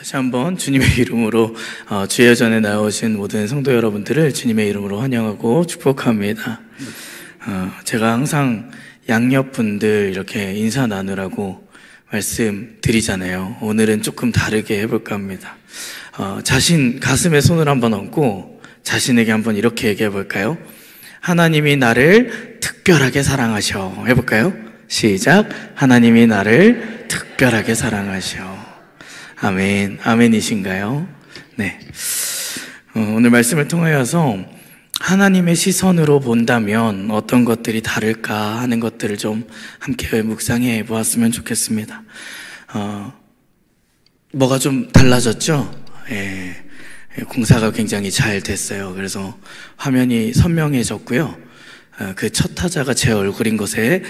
다시 한번 주님의 이름으로 주여 전에 나오신 모든 성도 여러분들을 주님의 이름으로 환영하고 축복합니다. 제가 항상 양옆분들 이렇게 인사 나누라고 말씀드리잖아요. 오늘은 조금 다르게 해볼까 합니다. 자신 가슴에 손을 한번 얹고 자신에게 한번 이렇게 얘기해 볼까요? 하나님이 나를 특별하게 사랑하셔. 해볼까요? 시작. 하나님이 나를 특별하게 사랑하셔. 아멘. 아멘이신가요? 네. 오늘 말씀을 통하여서 하나님의 시선으로 본다면 어떤 것들이 다를까 하는 것들을 좀 함께 묵상해 보았으면 좋겠습니다. 뭐가 좀 달라졌죠? 예. 공사가 굉장히 잘 됐어요. 그래서 화면이 선명해졌고요. 그 첫 타자가 제 얼굴인 것에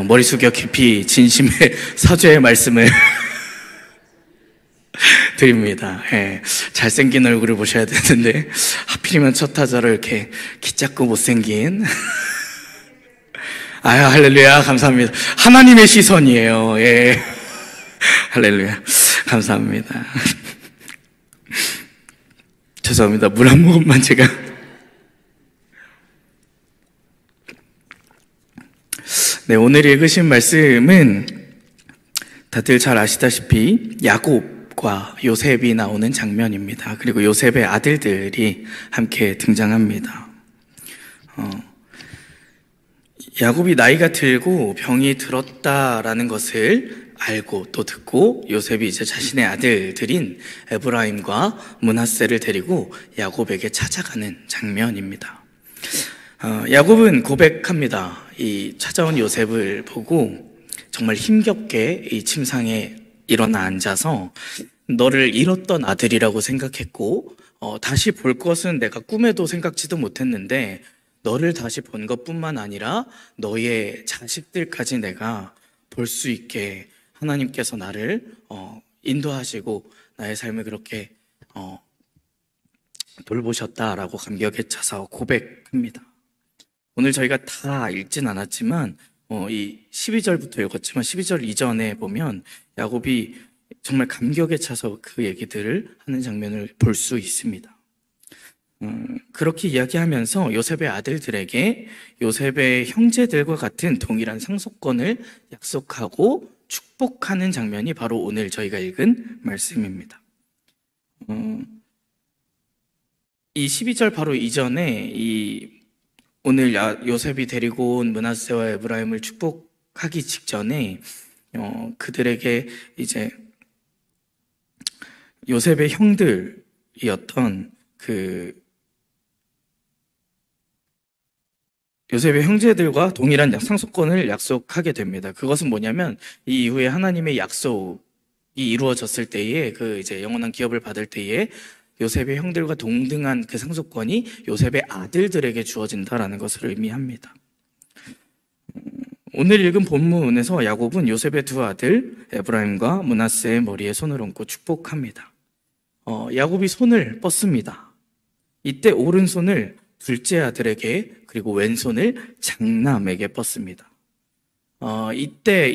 머리 숙여 깊이 진심의 사죄의 말씀을 드립니다. 예, 잘생긴 얼굴을 보셔야 되는데 하필이면 첫 타자로 이렇게 키 작고 못생긴 아유 할렐루야 감사합니다. 하나님의 시선이에요. 예, 할렐루야 감사합니다. 죄송합니다. 물 한 모금만 제가. 네, 오늘 읽으신 말씀은 다들 잘 아시다시피 야곱과 요셉이 나오는 장면입니다. 그리고 요셉의 아들들이 함께 등장합니다. 야곱이 나이가 들고 병이 들었다라는 것을 알고 또 듣고 요셉이 이제 자신의 아들들인 에브라임과 므낫세를 데리고 야곱에게 찾아가는 장면입니다. 야곱은 고백합니다. 이 찾아온 요셉을 보고 정말 힘겹게 이 침상에 일어나 앉아서 너를 잃었던 아들이라고 생각했고 다시 볼 것은 내가 꿈에도 생각지도 못했는데 너를 다시 본 것뿐만 아니라 너의 자식들까지 내가 볼 수 있게 하나님께서 나를 인도하시고 나의 삶을 그렇게 돌보셨다라고 감격에 차서 고백합니다. 오늘 저희가 다 읽진 않았지만 이 12절부터 읽었지만 12절 이전에 보면 야곱이 정말 감격에 차서 그 얘기들을 하는 장면을 볼 수 있습니다. 그렇게 이야기하면서 요셉의 아들들에게 요셉의 형제들과 같은 동일한 상속권을 약속하고 축복하는 장면이 바로 오늘 저희가 읽은 말씀입니다. 이 12절 바로 이전에 오늘 요셉이 데리고 온 므낫세와 에브라임을 축복하기 직전에 그들에게 이제 요셉의 형들이었던 요셉의 형제들과 동일한 상속권을 약속하게 됩니다. 그것은 뭐냐면 이 이후에 하나님의 약속이 이루어졌을 때에 이제 영원한 기업을 받을 때에 요셉의 형들과 동등한 그 상속권이 요셉의 아들들에게 주어진다라는 것을 의미합니다. 오늘 읽은 본문에서 야곱은 요셉의 두 아들 에브라임과 므낫세의 머리에 손을 얹고 축복합니다. 야곱이 손을 뻗습니다. 이때 오른손을 둘째 아들에게 그리고 왼손을 장남에게 뻗습니다. 이때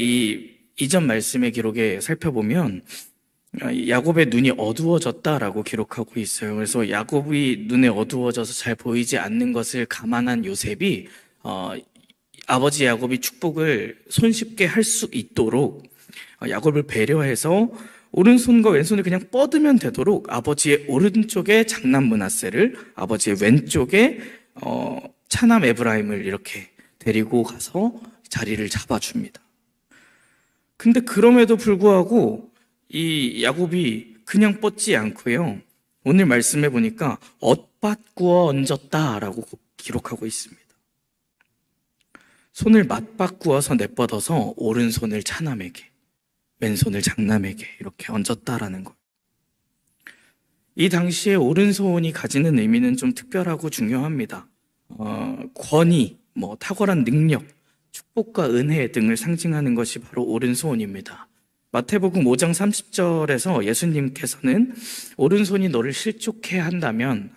이전 말씀의 기록에 살펴보면 야곱의 눈이 어두워졌다라고 기록하고 있어요. 그래서 야곱이 눈에 어두워져서 잘 보이지 않는 것을 감안한 요셉이 아버지 야곱이 축복을 손쉽게 할 수 있도록 야곱을 배려해서 오른손과 왼손을 그냥 뻗으면 되도록 아버지의 오른쪽에 장남 므낫세를 아버지의 왼쪽에 차남 에브라임을 이렇게 데리고 가서 자리를 잡아줍니다. 근데 그럼에도 불구하고 이 야곱이 그냥 뻗지 않고요. 오늘 말씀해 보니까 엇바꾸어 얹었다라고 기록하고 있습니다. 손을 맞바꾸어서 내뻗어서 오른손을 차남에게, 왼손을 장남에게 이렇게 얹었다라는 거예요. 이 당시에 오른손이 가지는 의미는 좀 특별하고 중요합니다. 권위, 탁월한 능력, 축복과 은혜 등을 상징하는 것이 바로 오른손입니다. 마태복음 5장 30절에서 예수님께서는 오른손이 너를 실족하게 한다면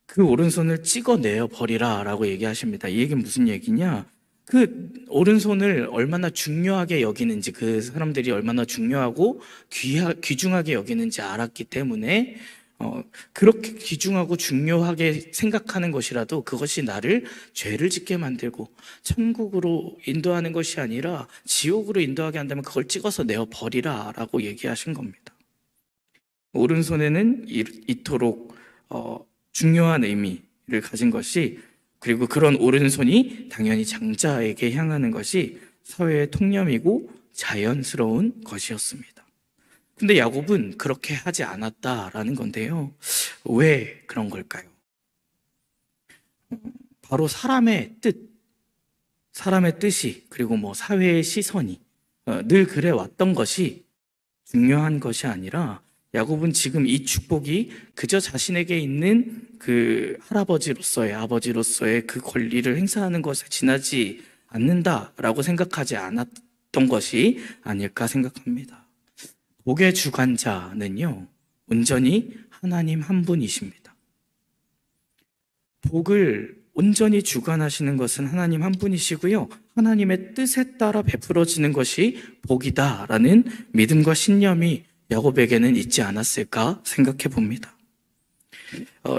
그 오른손을 찍어내어 버리라 라고 얘기하십니다. 이 얘기는 무슨 얘기냐? 그 오른손을 얼마나 중요하게 여기는지, 그 사람들이 얼마나 중요하고 귀중하게 여기는지 알았기 때문에 그렇게 귀중하고 중요하게 생각하는 것이라도 그것이 나를 죄를 짓게 만들고 천국으로 인도하는 것이 아니라 지옥으로 인도하게 한다면 그걸 찍어서 내어 버리라 라고 얘기하신 겁니다. 오른손에는 이토록 중요한 의미를 가진 것이, 그리고 그런 오른손이 당연히 장자에게 향하는 것이 사회의 통념이고 자연스러운 것이었습니다. 근데 야곱은 그렇게 하지 않았다라는 건데요. 왜 그런 걸까요? 바로 사람의 뜻이, 그리고 사회의 시선이 늘 그래 왔던 것이 중요한 것이 아니라, 야곱은 지금 이 축복이 그저 자신에게 있는 그 할아버지로서의, 아버지로서의 그 권리를 행사하는 것에 지나지 않는다라고 생각하지 않았던 것이 아닐까 생각합니다. 복의 주관자는요, 온전히 하나님 한 분이십니다. 복을 온전히 주관하시는 것은 하나님 한 분이시고요, 하나님의 뜻에 따라 베풀어지는 것이 복이다라는 믿음과 신념이 야곱에게는 있지 않았을까 생각해 봅니다.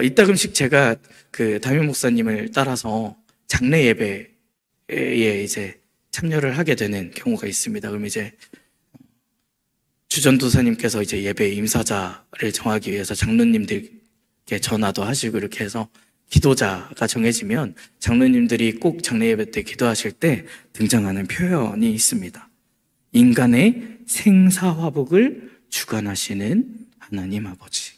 이따금씩 제가 그 담임 목사님을 따라서 장례 예배에 이제 참여를 하게 되는 경우가 있습니다. 그럼 이제 주전도사님께서 이제 예배 임사자를 정하기 위해서 장로님들께 전화도 하시고 이렇게 해서 기도자가 정해지면 장로님들이 꼭 장례 예배 때 기도하실 때 등장하는 표현이 있습니다. 인간의 생사화복을 주관하시는 하나님 아버지.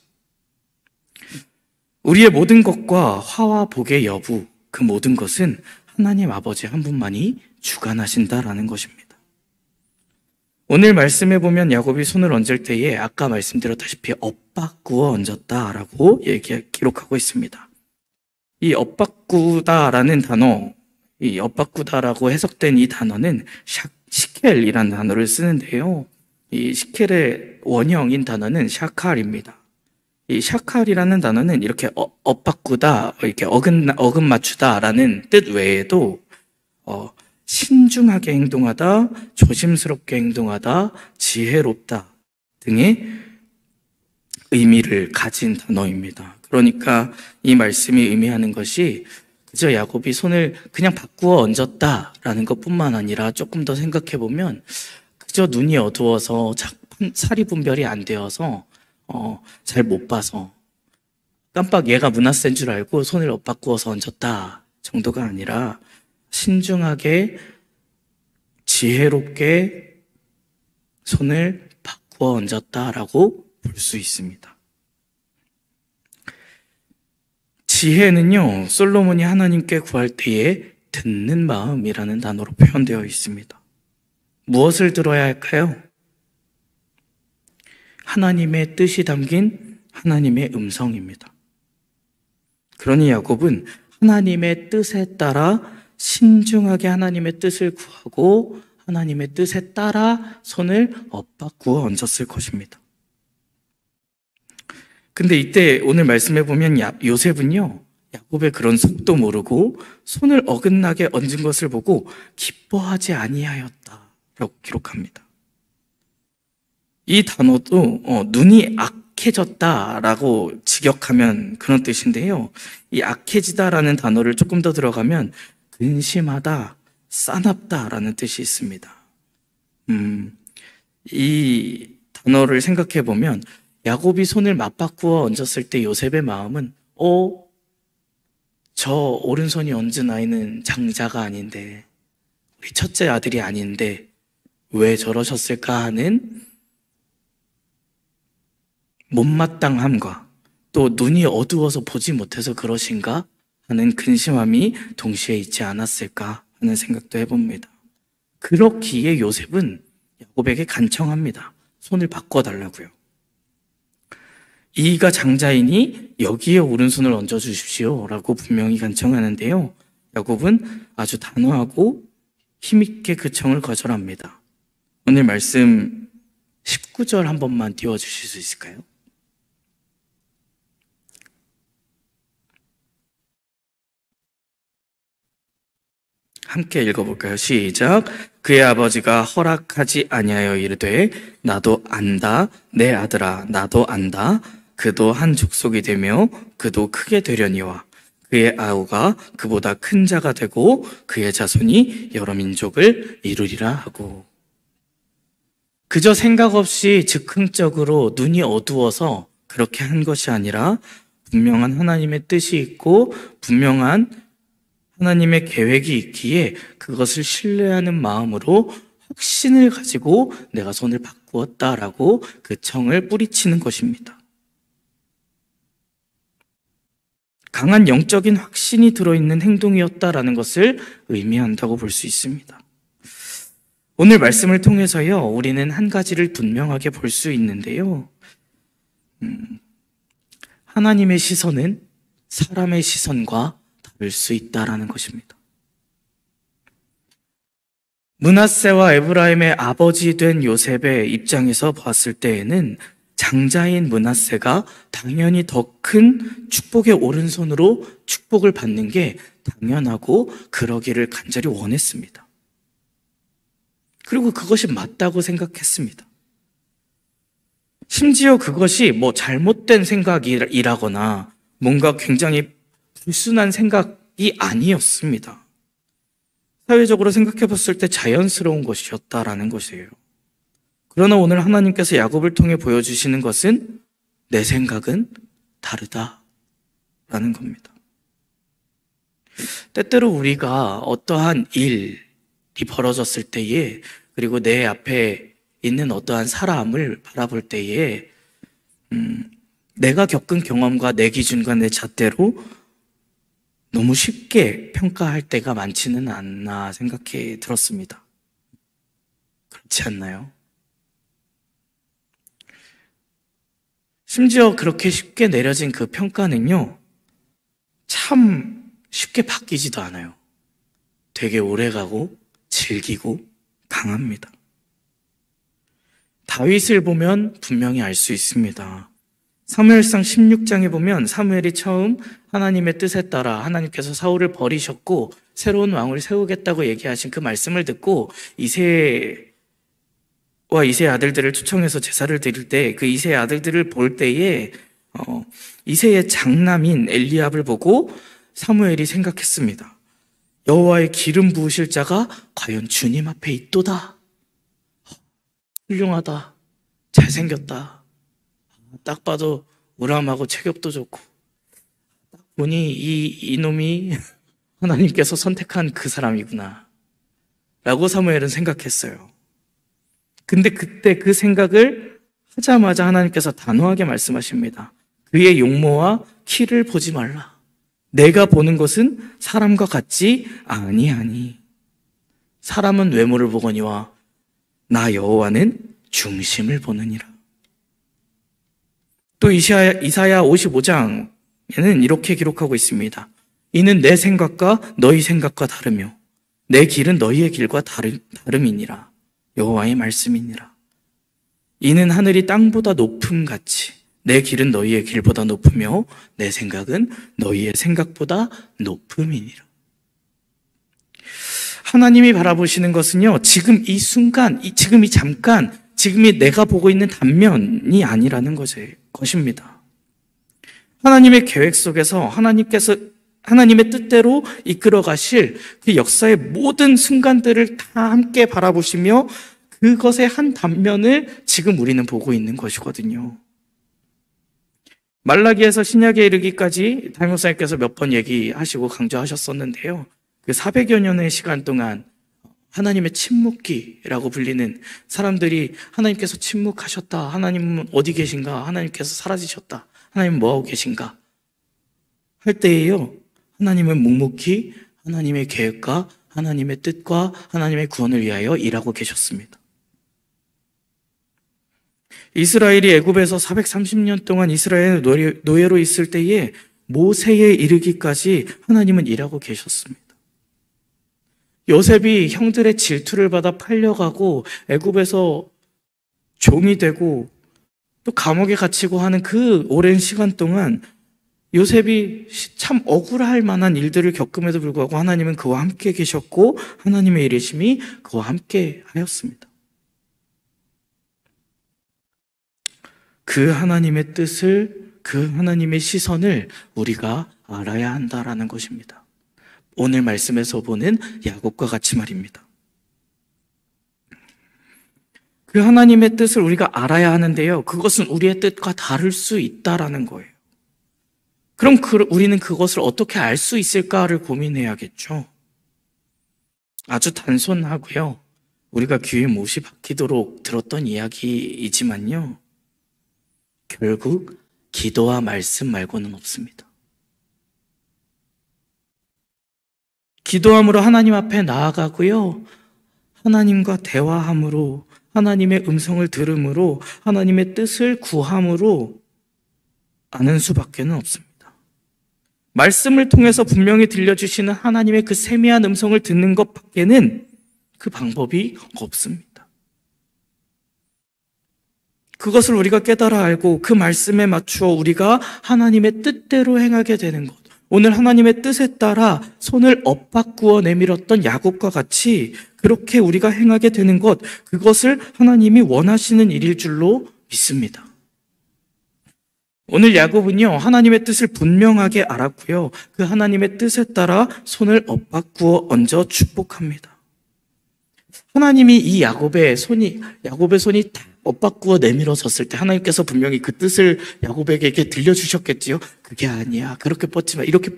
우리의 모든 것과 화와 복의 여부, 그 모든 것은 하나님 아버지 한 분만이 주관하신다라는 것입니다. 오늘 말씀에 보면 야곱이 손을 얹을 때에 아까 말씀드렸다시피 엇바꾸어 얹었다라고 기록하고 있습니다. 이 엇바꾸다라는 단어, 이 엇바꾸다라고 해석된 이 단어는 시켈이라는 단어를 쓰는데요. 이 시켈의 원형인 단어는 샤칼입니다. 이 샤칼이라는 단어는 이렇게 엇바꾸다, 이렇게 어긋 맞추다라는 뜻 외에도 신중하게 행동하다, 조심스럽게 행동하다, 지혜롭다 등의 의미를 가진 단어입니다. 그러니까 이 말씀이 의미하는 것이 그저 야곱이 손을 그냥 바꾸어 얹었다라는 것뿐만 아니라 조금 더 생각해 보면 그저 눈이 어두워서 사리 분별이 안 되어서 잘 못 봐서 깜빡 얘가 문화센 줄 알고 손을 엇바꾸어서 얹었다 정도가 아니라 신중하게 지혜롭게 손을 바꾸어 얹었다라고 볼 수 있습니다. 지혜는요, 솔로몬이 하나님께 구할 때에 듣는 마음이라는 단어로 표현되어 있습니다. 무엇을 들어야 할까요? 하나님의 뜻이 담긴 하나님의 음성입니다. 그러니 야곱은 하나님의 뜻에 따라 신중하게 하나님의 뜻을 구하고 하나님의 뜻에 따라 손을 엇바꾸어 얹었을 것입니다. 근데 이때 오늘 말씀해 보면 요셉은요, 야곱의 그런 속도 모르고 손을 어긋나게 얹은 것을 보고 기뻐하지 아니하였다라고 기록합니다. 이 단어도 눈이 악해졌다라고 직역하면 그런 뜻인데요. 이 악해지다라는 단어를 조금 더 들어가면 근심하다, 싸납다라는 뜻이 있습니다. 이 단어를 생각해 보면 야곱이 손을 맞바꾸어 얹었을 때 요셉의 마음은 저 오른손이 얹은 아이는 장자가 아닌데, 우리 첫째 아들이 아닌데 왜 저러셨을까 하는 못마땅함과 또 눈이 어두워서 보지 못해서 그러신가 하는 근심함이 동시에 있지 않았을까 하는 생각도 해봅니다. 그렇기에 요셉은 야곱에게 간청합니다. 손을 바꿔달라고요. 이가 장자이니 여기에 오른손을 얹어주십시오 라고 분명히 간청하는데요, 야곱은 아주 단호하고 힘있게 그 청을 거절합니다. 오늘 말씀 19절 한 번만 띄워주실 수 있을까요? 함께 읽어볼까요? 시작. 그의 아버지가 허락하지 아니하여 이르되 나도 안다 내 아들아 나도 안다 그도 한 족속이 되며 그도 크게 되려니와 그의 아우가 그보다 큰 자가 되고 그의 자손이 여러 민족을 이루리라 하고. 그저 생각 없이 즉흥적으로 눈이 어두워서 그렇게 한 것이 아니라 분명한 하나님의 뜻이 있고 분명한 하나님의 계획이 있기에 그것을 신뢰하는 마음으로 확신을 가지고 내가 손을 바꾸었다라고 그 청을 뿌리치는 것입니다. 강한 영적인 확신이 들어있는 행동이었다라는 것을 의미한다고 볼 수 있습니다. 오늘 말씀을 통해서요, 우리는 한 가지를 분명하게 볼 수 있는데요. 하나님의 시선은 사람의 시선과 다를 수 있다라는 것입니다. 므낫세와 에브라임의 아버지 된 요셉의 입장에서 봤을 때에는 장자인 므낫세가 당연히 더 큰 축복의 오른손으로 축복을 받는 게 당연하고 그러기를 간절히 원했습니다. 그리고 그것이 맞다고 생각했습니다. 심지어 그것이 뭐 잘못된 생각이라거나 뭔가 굉장히 불순한 생각이 아니었습니다. 사회적으로 생각해 봤을 때 자연스러운 것이었다라는 것이에요. 그러나 오늘 하나님께서 야곱을 통해 보여주시는 것은 내 생각은 다르다라는 겁니다. 때때로 우리가 어떠한 일이 벌어졌을 때에 그리고 내 앞에 있는 어떠한 사람을 바라볼 때에 내가 겪은 경험과 내 기준과 내 잣대로 너무 쉽게 평가할 때가 많지는 않나 생각이 들었습니다. 그렇지 않나요? 심지어 그렇게 쉽게 내려진 그 평가는요, 참 쉽게 바뀌지도 않아요. 되게 오래가고 질기고 강합니다. 다윗을 보면 분명히 알 수 있습니다. 사무엘상 16장에 보면 사무엘이 처음 하나님의 뜻에 따라 하나님께서 사울을 버리셨고 새로운 왕을 세우겠다고 얘기하신 그 말씀을 듣고 이새와 이새의 아들들을 초청해서 제사를 드릴 때 그 이새의 아들들을 볼 때에 이새의 장남인 엘리압을 보고 사무엘이 생각했습니다. 여호와의 기름 부으실 자가 과연 주님 앞에 있도다. 훌륭하다. 잘생겼다. 딱 봐도 우람하고 체격도 좋고 딱 보니 이놈이 하나님께서 선택한 그 사람이구나 라고 사무엘은 생각했어요. 근데 그때 그 생각을 하자마자 하나님께서 단호하게 말씀하십니다. 그의 용모와 키를 보지 말라. 내가 보는 것은 사람과 같지 아니하니 사람은 외모를 보거니와 나 여호와는 중심을 보느니라. 또 이사야 55장에는 이렇게 기록하고 있습니다. 이는 내 생각과 너희 생각과 다르며 내 길은 너희의 길과 다름이니라. 여호와의 말씀이니라. 이는 하늘이 땅보다 높음같이 내 길은 너희의 길보다 높으며 내 생각은 너희의 생각보다 높음이니라. 하나님이 바라보시는 것은요, 지금 이 순간, 지금 이 잠깐, 지금이 내가 보고 있는 단면이 아니라는 것입니다. 하나님의 계획 속에서 하나님의 뜻대로 이끌어 가실 그 역사의 모든 순간들을 다 함께 바라보시며 그것의 한 단면을 지금 우리는 보고 있는 것이거든요. 말라기에서 신약에 이르기까지 담임 목사님께서 몇 번 얘기하시고 강조하셨었는데요. 그 400여 년의 시간 동안 하나님의 침묵기라고 불리는 사람들이 하나님께서 침묵하셨다. 하나님은 어디 계신가? 하나님께서 사라지셨다. 하나님은 뭐하고 계신가? 할 때에요. 하나님은 묵묵히 하나님의 계획과 하나님의 뜻과 하나님의 구원을 위하여 일하고 계셨습니다. 이스라엘이 애굽에서 430년 동안 이스라엘 노예로 있을 때에 모세에 이르기까지 하나님은 일하고 계셨습니다. 요셉이 형들의 질투를 받아 팔려가고 애굽에서 종이 되고 또 감옥에 갇히고 하는 그 오랜 시간 동안 요셉이 참 억울할 만한 일들을 겪음에도 불구하고 하나님은 그와 함께 계셨고 하나님의 일이심이 그와 함께 하였습니다. 그 하나님의 뜻을, 그 하나님의 시선을 우리가 알아야 한다라는 것입니다. 오늘 말씀에서 보는 야곱과 같이 말입니다. 그 하나님의 뜻을 우리가 알아야 하는데요, 그것은 우리의 뜻과 다를 수 있다라는 거예요. 그럼 우리는 그것을 어떻게 알 수 있을까를 고민해야겠죠. 아주 단순하고요, 우리가 귀에 못이 박히도록 들었던 이야기이지만요, 결국 기도와 말씀 말고는 없습니다. 기도함으로 하나님 앞에 나아가고요, 하나님과 대화함으로, 하나님의 음성을 들음으로, 하나님의 뜻을 구함으로 아는 수밖에는 없습니다. 말씀을 통해서 분명히 들려주시는 하나님의 그 세미한 음성을 듣는 것 밖에는 그 방법이 없습니다. 그것을 우리가 깨달아 알고 그 말씀에 맞추어 우리가 하나님의 뜻대로 행하게 되는 것, 오늘 하나님의 뜻에 따라 손을 엇바꾸어 내밀었던 야곱과 같이 그렇게 우리가 행하게 되는 것, 그것을 하나님이 원하시는 일일 줄로 믿습니다. 오늘 야곱은요, 하나님의 뜻을 분명하게 알았고요, 그 하나님의 뜻에 따라 손을 엇바꾸어 얹어 축복합니다. 하나님이 이 야곱의 손이 딱 엇바꾸어 내밀어졌을 때 하나님께서 분명히 그 뜻을 야곱에게 이렇게 들려주셨겠지요. 그게 아니야, 그렇게 뻗지 마, 이렇게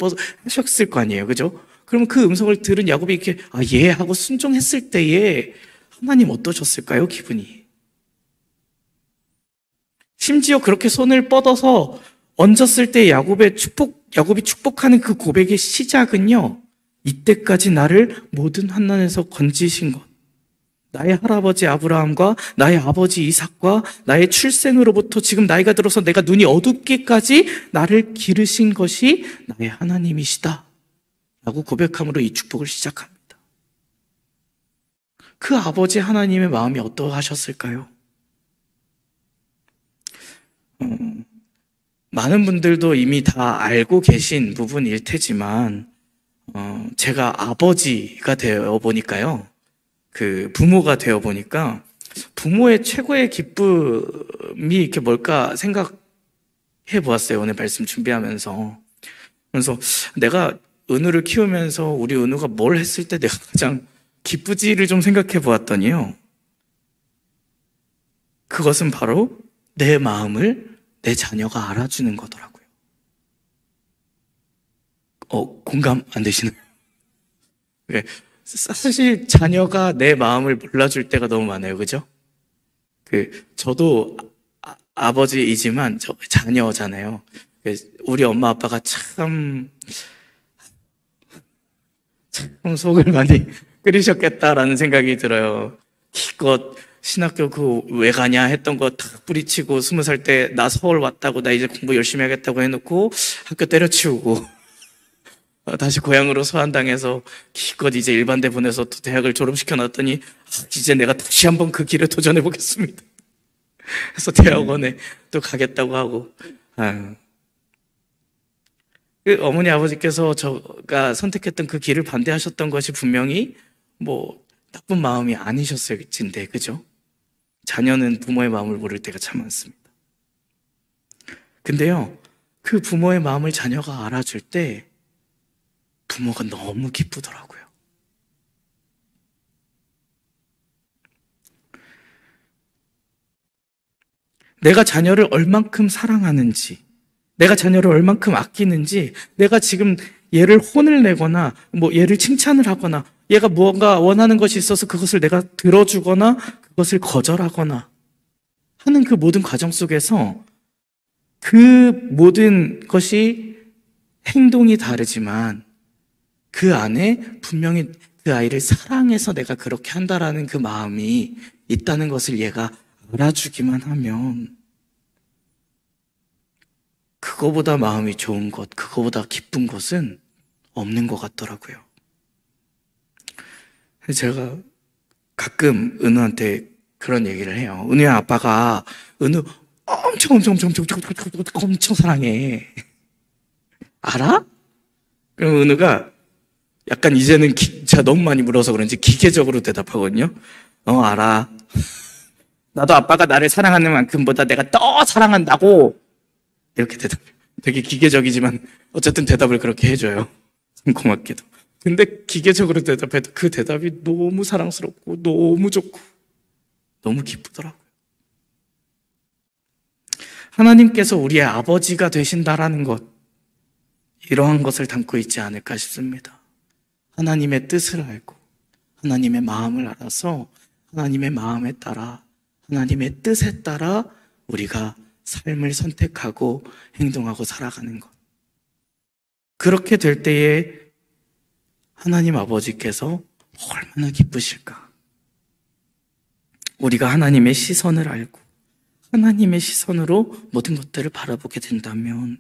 하셨을 거 아니에요, 그죠? 그러면 그 음성을 들은 야곱이 이렇게 예 하고 순종했을 때에 하나님 어떠셨을까요, 기분이? 심지어 그렇게 손을 뻗어서 얹었을 때 야곱이 축복하는 그 고백의 시작은요, 이때까지 나를 모든 환난에서 건지신 것, 나의 할아버지 아브라함과 나의 아버지 이삭과 나의 출생으로부터 지금 나이가 들어서 내가 눈이 어둡기까지 나를 기르신 것이 나의 하나님이시다 라고 고백함으로 이 축복을 시작합니다. 그 아버지 하나님의 마음이 어떠하셨을까요? 많은 분들도 이미 다 알고 계신 부분일 테지만 제가 아버지가 되어 보니까요, 그 부모가 되어 보니까 부모의 최고의 기쁨이 이렇게 뭘까 생각해 보았어요. 오늘 말씀 준비하면서. 그래서 내가 은우를 키우면서 우리 은우가 뭘 했을 때 내가 가장 기쁘지를 좀 생각해 보았더니요, 그것은 바로 내 마음을 내 자녀가 알아주는 거더라고요. 공감 안 되시나요? 네. 사실 자녀가 내 마음을 몰라줄 때가 너무 많아요, 그죠? 저도 아버지이지만 저 자녀잖아요. 우리 엄마 아빠가 참 속을 많이 끓이셨겠다라는 생각이 들어요. 기껏 신학교 왜 가냐 했던 거 다 뿌리치고 20살 때 나 서울 왔다고 나 이제 공부 열심히 하겠다고 해놓고 학교 때려치우고 다시 고향으로 소환당해서 기껏 이제 일반대 보내서 또 대학을 졸업시켜놨더니 이제 내가 다시 한번 그 길에 도전해보겠습니다. 그래서 대학원에 또 가겠다고 하고. 그 어머니 아버지께서 저가 선택했던 그 길을 반대하셨던 것이 분명히 나쁜 마음이 아니셨을 텐데, 그죠? 자녀는 부모의 마음을 모를 때가 참 많습니다. 근데요, 그 부모의 마음을 자녀가 알아줄 때 부모가 너무 기쁘더라고요. 내가 자녀를 얼만큼 사랑하는지, 내가 자녀를 얼만큼 아끼는지, 내가 지금 얘를 혼을 내거나 얘를 칭찬을 하거나 얘가 무언가 원하는 것이 있어서 그것을 내가 들어주거나 그것을 거절하거나 하는 그 모든 과정 속에서 그 모든 것이 행동이 다르지만 그 안에 분명히 그 아이를 사랑해서 내가 그렇게 한다라는 그 마음이 있다는 것을 얘가 알아주기만 하면 그거보다 마음이 좋은 것, 그거보다 기쁜 것은 없는 것 같더라고요. 제가 가끔 은우한테 그런 얘기를 해요. 은우야, 아빠가 은우 엄청 사랑해. 알아? 그럼 은우가 약간 이제는 제가 너무 많이 물어서 그런지 기계적으로 대답하거든요. 알아. 나도 아빠가 나를 사랑하는 만큼보다 내가 더 사랑한다고. 이렇게 대답해요. 되게 기계적이지만 어쨌든 대답을 그렇게 해줘요. 고맙게도. 근데 기계적으로 대답해도 그 대답이 너무 사랑스럽고 너무 좋고 너무 기쁘더라고요. 하나님께서 우리의 아버지가 되신다라는 것, 이러한 것을 담고 있지 않을까 싶습니다. 하나님의 뜻을 알고 하나님의 마음을 알아서 하나님의 마음에 따라 하나님의 뜻에 따라 우리가 삶을 선택하고 행동하고 살아가는 것. 그렇게 될 때에 하나님 아버지께서 얼마나 기쁘실까? 우리가 하나님의 시선을 알고 하나님의 시선으로 모든 것들을 바라보게 된다면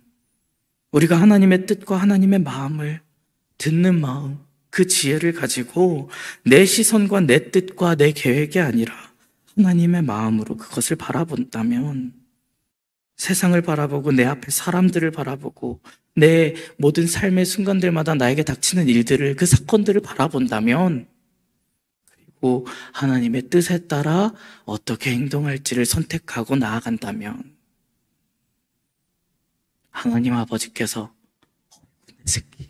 우리가 하나님의 뜻과 하나님의 마음을 듣는 마음, 그 지혜를 가지고 내 시선과 내 뜻과 내 계획이 아니라 하나님의 마음으로 그것을 바라본다면 세상을 바라보고 내 앞에 사람들을 바라보고 내 모든 삶의 순간들마다 나에게 닥치는 일들을, 그 사건들을 바라본다면 그리고 하나님의 뜻에 따라 어떻게 행동할지를 선택하고 나아간다면 하나님 아버지께서 내 새끼,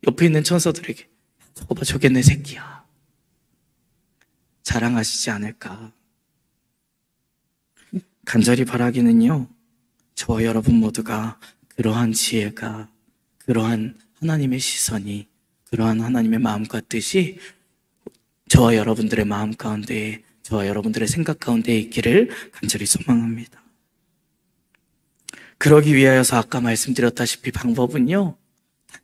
옆에 있는 천사들에게 저거 봐, 저게 내 새끼야 자랑하시지 않을까. 간절히 바라기는요, 저와 여러분 모두가 그러한 지혜가, 그러한 하나님의 시선이, 그러한 하나님의 마음과 뜻이 저와 여러분들의 마음 가운데에, 저와 여러분들의 생각 가운데에 있기를 간절히 소망합니다. 그러기 위하여서 아까 말씀드렸다시피 방법은요,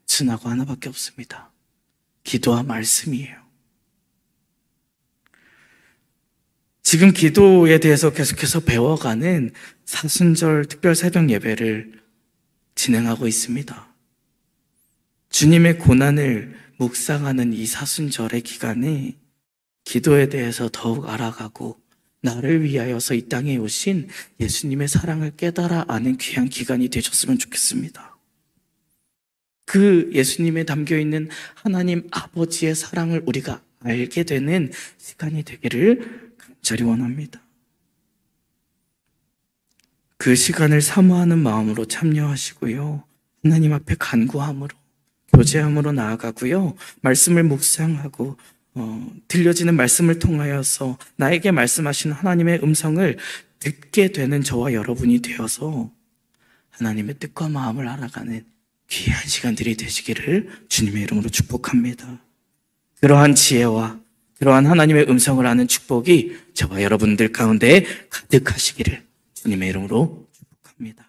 단순하고 하나밖에 없습니다. 기도와 말씀이에요. 지금 기도에 대해서 계속해서 배워가는 사순절 특별 새벽 예배를 진행하고 있습니다. 주님의 고난을 묵상하는 이 사순절의 기간에 기도에 대해서 더욱 알아가고 나를 위하여서 이 땅에 오신 예수님의 사랑을 깨달아 아는 귀한 기간이 되셨으면 좋겠습니다. 그 예수님에 담겨있는 하나님 아버지의 사랑을 우리가 알게 되는 시간이 되기를 간절히 원합니다. 그 시간을 사모하는 마음으로 참여하시고요, 하나님 앞에 간구함으로, 교제함으로 나아가고요, 말씀을 묵상하고 들려지는 말씀을 통하여서 나에게 말씀하시는 하나님의 음성을 듣게 되는 저와 여러분이 되어서 하나님의 뜻과 마음을 알아가는 귀한 시간들이 되시기를 주님의 이름으로 축복합니다. 그러한 지혜와 그러한 하나님의 음성을 아는 축복이 저와 여러분들 가운데 가득하시기를 주님의 이름으로 축복합니다.